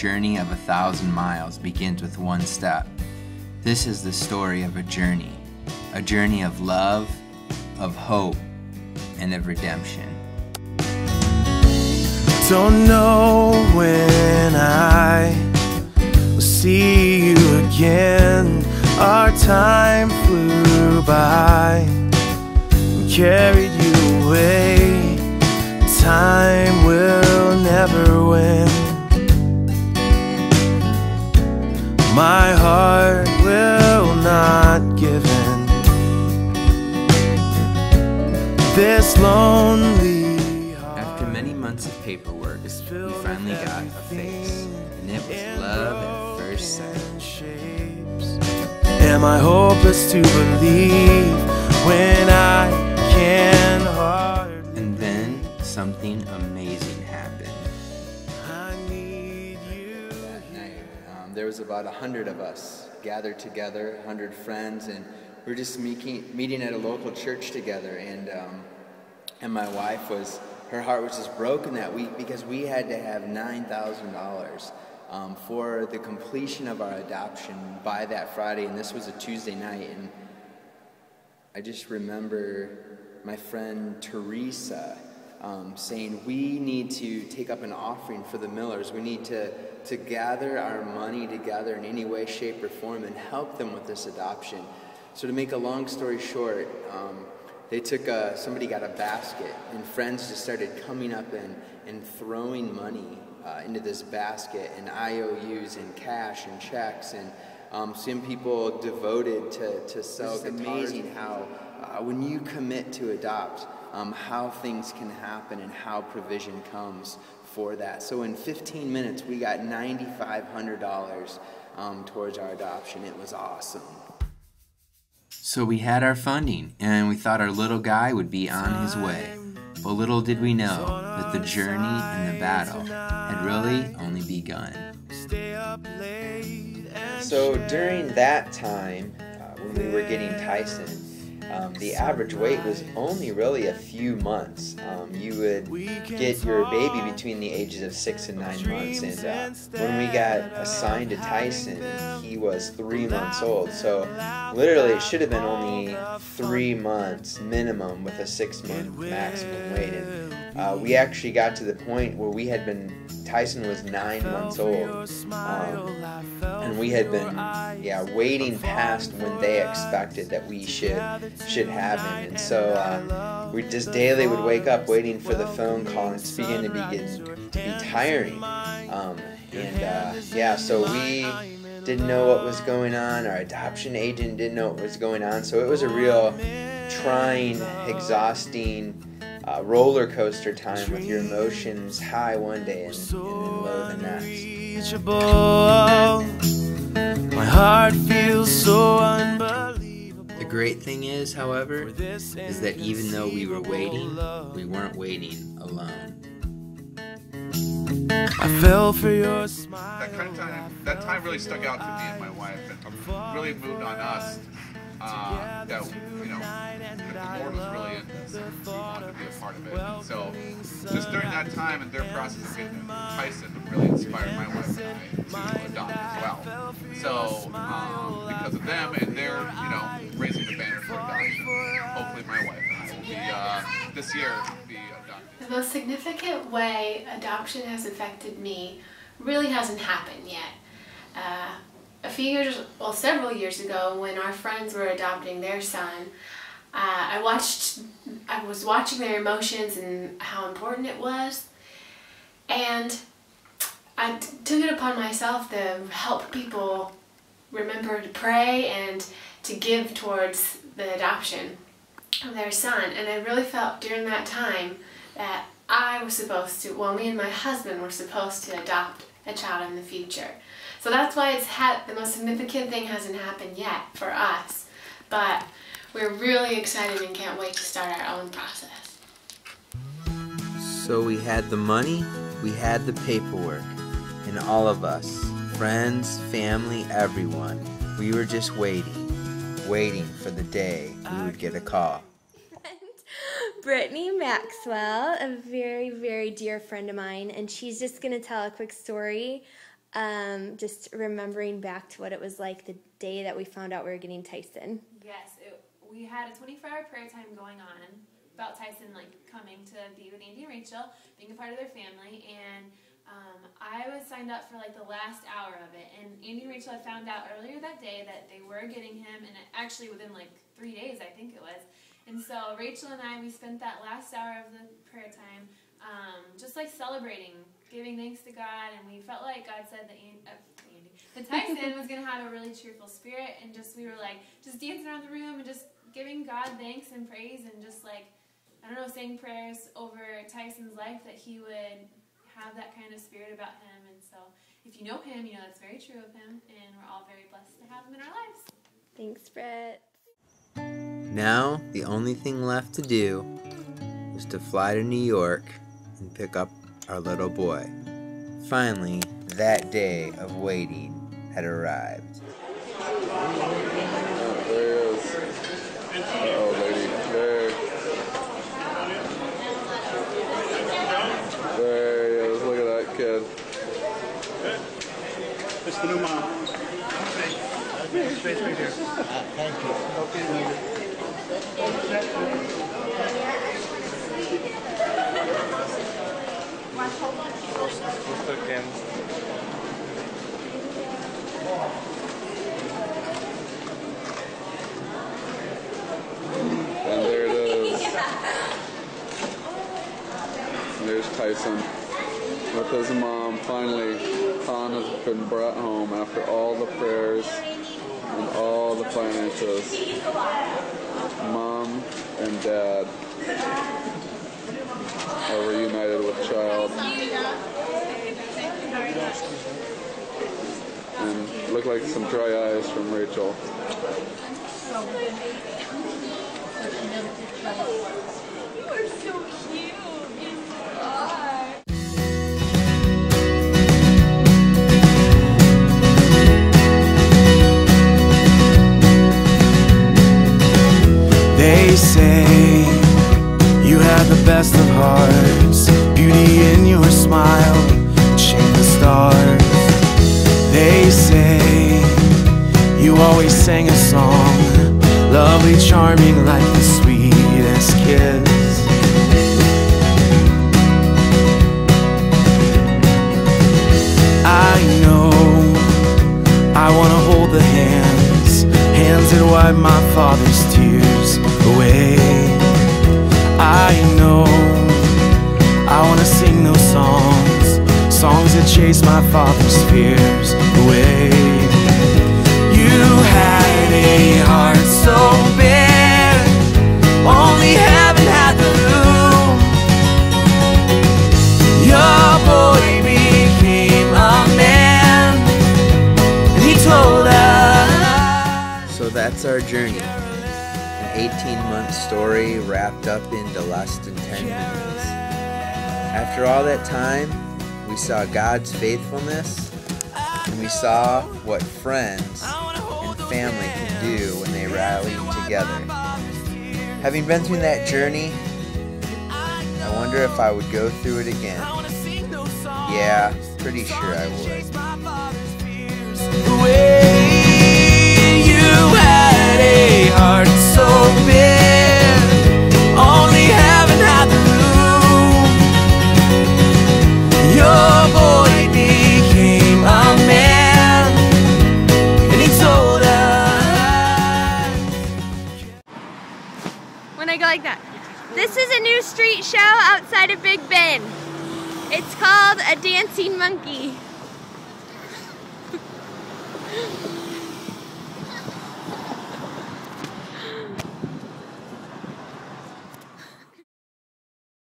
journey of 1,000 miles begins with one step. This is the story of a journey of love, of hope, and of redemption. Don't know when I will see you again. Our time flew by, we carried you away. Time will never win. My heart will not give in. This lonely heart. After many months of paperwork, we finally got a face, and it was love at first sight. Am I hopeless to believe when I can hardly? And then something amazing happened. I need you. That night, there was about 100 of us gathered together, 100 friends, and we were just meeting at a local church together. And my wife her heart was just broken that week because we had to have $9,000 for the completion of our adoption by that Friday, and this was a Tuesday night. And I just remember my friend Teresa saying, we need to take up an offering for the Millers. We need to gather our money together in any way, shape, or form and help them with this adoption. So to make a long story short, they took somebody got a basket, and friends just started coming up and throwing money into this basket, and IOUs and cash and checks, and some people devoted to sell guitars. It's amazing how when you commit to adopt, how things can happen and how provision comes for that. So in 15 minutes, we got $9,500 towards our adoption. It was awesome. So we had our funding, and we thought our little guy would be on his way. But little did we know that the journey and the battle had really only begun. So during that time, when we were getting Tyson, the average wait was only really a few months. You would get your baby between the ages of 6 and 9 months, and when we got assigned to Tyson, he was 3 months old. So literally it should have been only 3 months minimum with a 6-month maximum wait. And we actually got to the point where Tyson was 9 months old, and we had been waiting past when they expected that we should have him. And so we just daily would wake up waiting for the phone call, and it's beginning to be tiring. So we didn't know what was going on. Our adoption agent didn't know what was going on. So it was a real trying, exhausting roller coaster time with your emotions high one day and low the next. My heart feels so unbelievable. The great thing is, however, is that even though we were waiting, we weren't waiting alone. I fell for your smile. That time really stuck out to me and my wife, and really moved on us. That the Lord was really in this, and we wanted to be a part of it. And so, just during that time and their process of getting Tyson really inspired my wife and I to adopt as well. So, because of them and their raising the banner for adoption, hopefully my wife and I will be this year be adopted. The most significant way adoption has affected me really hasn't happened yet. Several years ago, when our friends were adopting their son, I was watching their emotions and how important it was, and I took it upon myself to help people remember to pray and to give towards the adoption of their son. And I really felt during that time that I was supposed to, me and my husband were supposed to adopt a child in the future. So that's why the most significant thing hasn't happened yet for us. But we're really excited and can't wait to start our own process. So we had the money, we had the paperwork, and all of us, friends, family, everyone, we were just waiting for the day we would get a call. Brittany Maxwell, a very, very dear friend of mine, and she's just going to tell a quick story just remembering back to what it was like the day that we found out we were getting Tyson. Yes, we had a 24-hour prayer time going on about Tyson coming to be with Andy and Rachel, being a part of their family, and I was signed up for the last hour of it, and Andy and Rachel had found out earlier that day that they were getting him, and actually within 3 days I think it was. And so Rachel and I, we spent that last hour of the prayer time just celebrating, giving thanks to God, and we felt like God said that Tyson was going to have a really cheerful spirit, and we were just dancing around the room and just giving God thanks and praise, and just saying prayers over Tyson's life, that he would have that kind of spirit about him. And so if you know him, you know that's very true of him, and we're all very blessed to have him in our lives. Thanks, Brett. Now, the only thing left to do is to fly to New York and pick up our little boy. Finally, that day of waiting had arrived. Oh, there he is. Uh-oh, lady. There he is. Look at that kid. It's the new mom. Space right here. Thank you. Okay, later. And there it is. And there's Tyson with his mom. Finally, Han has been brought home after all the prayers and all the finances. Mom and Dad are reunited with child. And look like some dry eyes from Rachel. You are so cute. You are. They say you have the best of hearts, beauty in your smile, shame the stars. They say you always sang a song, lovely, charming, like the sweetest kiss. I know I wanna hold the hands that wipe my father's tears away. I know I wanna sing those songs that chase my father's fears away. You had a heart so big, only heaven had the room. Your boy became a man, and he told us. So that's our journey. An 18-month story wrapped up into less than 10 minutes. After all that time, we saw God's faithfulness, and we saw what friends and family can do when they rally together. Having been through that journey, I wonder if I would go through it again. Yeah, pretty sure I would. You had a heart so big, only heaven had the room. Your boy became a man, and he told us. When I go like that. This is a new street show outside of Big Ben. It's called A Dancing Monkey.